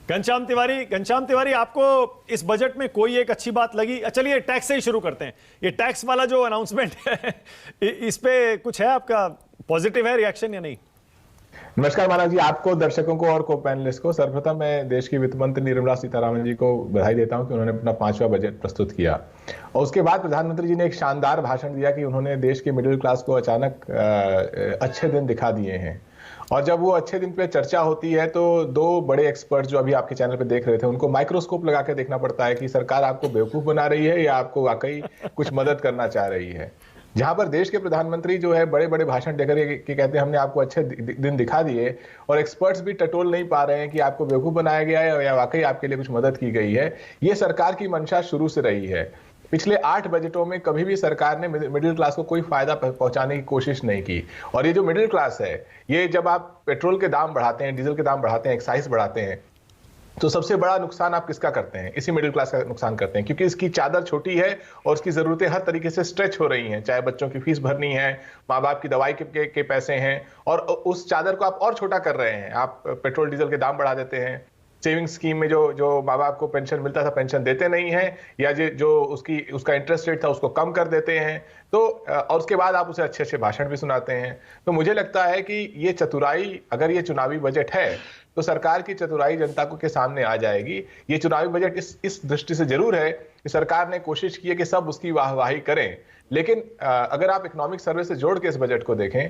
घनश्याम तिवारी, आपको इस बजट में कोई एक अच्छी बात लगी? चलिए टैक्स से ही शुरू करते हैं। ये टैक्स वाला जो अनाउंसमेंट है इस पे कुछ है आपका पॉजिटिव है रिएक्शन या नहीं? नमस्कार मानव जी, आपको, दर्शकों को और को पैनलिस्ट को। सर्वप्रथम मैं देश की वित्त मंत्री निर्मला सीतारामन जी को बधाई देता हूं कि उन्होंने अपना 5वां बजट प्रस्तुत किया। और उसके बाद प्रधानमंत्री जी ने एक शानदार भाषण दिया कि उन्होंने देश के मिडिल क्लास को अचानक अच्छे दिन दिखा दिए हैं। और जब वो अच्छे दिन पे चर्चा होती है तो दो बड़े एक्सपर्ट जो अभी आपके चैनल पे देख रहे थे, उनको माइक्रोस्कोप लगा के देखना पड़ता है कि सरकार आपको बेवकूफ बना रही है या आपको वाकई कुछ मदद करना चाह रही है। जहां पर देश के प्रधानमंत्री जो है बड़े बड़े भाषण देकर कि कहते हैं हमने आपको अच्छे दिन दिखा दिए, और एक्सपर्ट्स भी टटोल नहीं पा रहे हैं कि आपको बेवकूफ बनाया गया है या वाकई आपके लिए कुछ मदद की गई है। ये सरकार की मंशा शुरू से रही है। पिछले 8 बजटों में कभी भी सरकार ने मिडिल क्लास को कोई फायदा पहुंचाने की कोशिश नहीं की। और ये जो मिडिल क्लास है, ये जब आप पेट्रोल के दाम बढ़ाते हैं, डीजल के दाम बढ़ाते हैं, एक्साइज बढ़ाते हैं, तो सबसे बड़ा नुकसान आप किसका करते हैं? इसी मिडिल क्लास का नुकसान करते हैं, क्योंकि इसकी चादर छोटी है और उसकी जरूरतें हर तरीके से स्ट्रेच हो रही हैं। चाहे बच्चों की फीस भरनी है, माँ बाप की दवाई के पैसे हैं, और उस चादर को आप और छोटा कर रहे हैं। आप पेट्रोल डीजल के दाम बढ़ा देते हैं, सेविंग स्कीम में जो माँ बाप को पेंशन मिलता था पेंशन देते नहीं है, या जो उसका इंटरेस्ट रेट था उसको कम कर देते हैं। तो और उसके बाद आप उसे अच्छे अच्छे भाषण भी सुनाते हैं। तो मुझे लगता है कि ये चतुराई, अगर ये चुनावी बजट है तो सरकार की चतुराई जनता को के सामने आ जाएगी। ये चुनावी बजट इस दृष्टि से जरूर है कि सरकार ने कोशिश की है कि सब उसकी वाहवाही करें। लेकिन अगर आप इकोनॉमिक सर्वे से जोड़ के इस बजट को देखें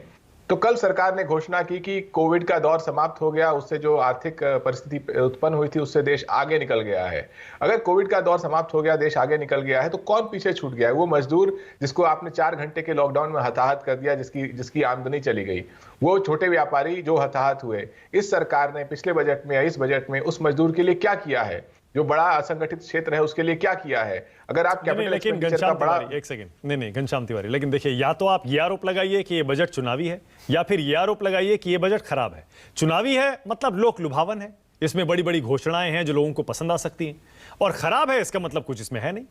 तो कल सरकार ने घोषणा की कि कोविड का दौर समाप्त हो गया, उससे जो आर्थिक परिस्थिति उत्पन्न हुई थी उससे देश आगे निकल गया है। अगर कोविड का दौर समाप्त हो गया, देश आगे निकल गया है, तो कौन पीछे छूट गया है? वो मजदूर जिसको आपने 4 घंटे के लॉकडाउन में हताहत कर दिया, जिसकी आमदनी चली गई, वो छोटे व्यापारी जो हताहत हुए। इस सरकार ने पिछले बजट में या इस बजट में उस मजदूर के लिए क्या किया है? जो बड़ा असंगठित क्षेत्र है उसके लिए क्या किया है? अगर आप लेकिन घनश्याम तिवारी, एक सेकंड, नहीं घनश्याम तिवारी, लेकिन देखिए, या तो आप ये आरोप लगाइए कि ये बजट चुनावी है, या फिर ये आरोप लगाइए कि ये बजट खराब है। चुनावी है मतलब लोक लुभावन है, इसमें बड़ी बड़ी घोषणाएं हैं जो लोगों को पसंद आ सकती हैं, और खराब है इसका मतलब कुछ इसमें है नहीं।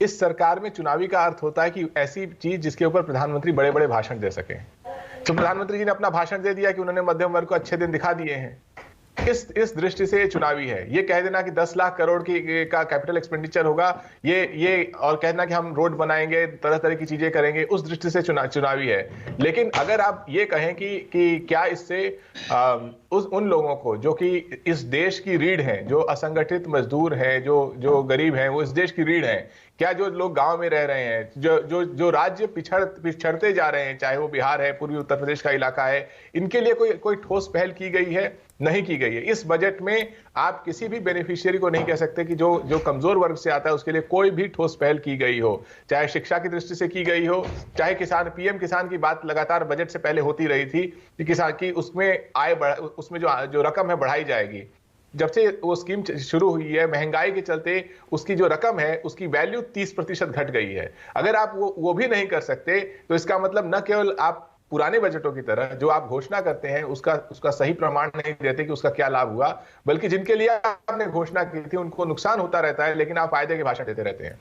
इस सरकार में चुनावी का अर्थ होता है कि ऐसी चीज जिसके ऊपर प्रधानमंत्री बड़े बड़े भाषण दे सके। तो प्रधानमंत्री जी ने अपना भाषण दे दिया कि उन्होंने मध्यम वर्ग को अच्छे दिन दिखा दिए हैं। इस दृष्टि से ये चुनावी है। ये कह देना कि 10 लाख करोड़ का कैपिटल एक्सपेंडिचर होगा, ये और कहना कि हम रोड बनाएंगे, तरह तरह की चीजें करेंगे, उस दृष्टि से चुनावी है। लेकिन अगर आप ये कहें कि क्या इससे उन लोगों को जो कि इस देश की रीढ़ हैं, जो असंगठित मजदूर हैं, जो गरीब हैं, वो इस देश की रीढ़ हैं, क्या जो लोग गांव में रह रहे हैं, जो राज्य पिछड़ते जा रहे हैं, चाहे वो बिहार है, पूर्वी उत्तर प्रदेश का इलाका है, इनके लिए कोई ठोस पहल की गई है? नहीं की गई है। इस बजट में आप किसी भी बेनिफिशियरी को नहीं कह सकते कि जो कमजोर वर्ग से आता है उसके लिए कोई भी ठोस पहल की गई हो। चाहे शिक्षा की दृष्टि से की गई हो, चाहे पीएम किसान की बात लगातार बजट से पहले होती रही थी कि किसान की उसमें उसमें जो रकम है बढ़ाई जाएगी। जब से वो स्कीम शुरू हुई है, महंगाई के चलते उसकी जो रकम है उसकी वैल्यू 30% घट गई है। अगर आप वो भी नहीं कर सकते तो इसका मतलब न केवल आप पुराने बजटों की तरह जो आप घोषणा करते हैं उसका सही प्रमाण नहीं देते कि उसका क्या लाभ हुआ, बल्कि जिनके लिए आपने घोषणा की थी उनको नुकसान होता रहता है, लेकिन आप फायदे के भाषण देते रहते हैं।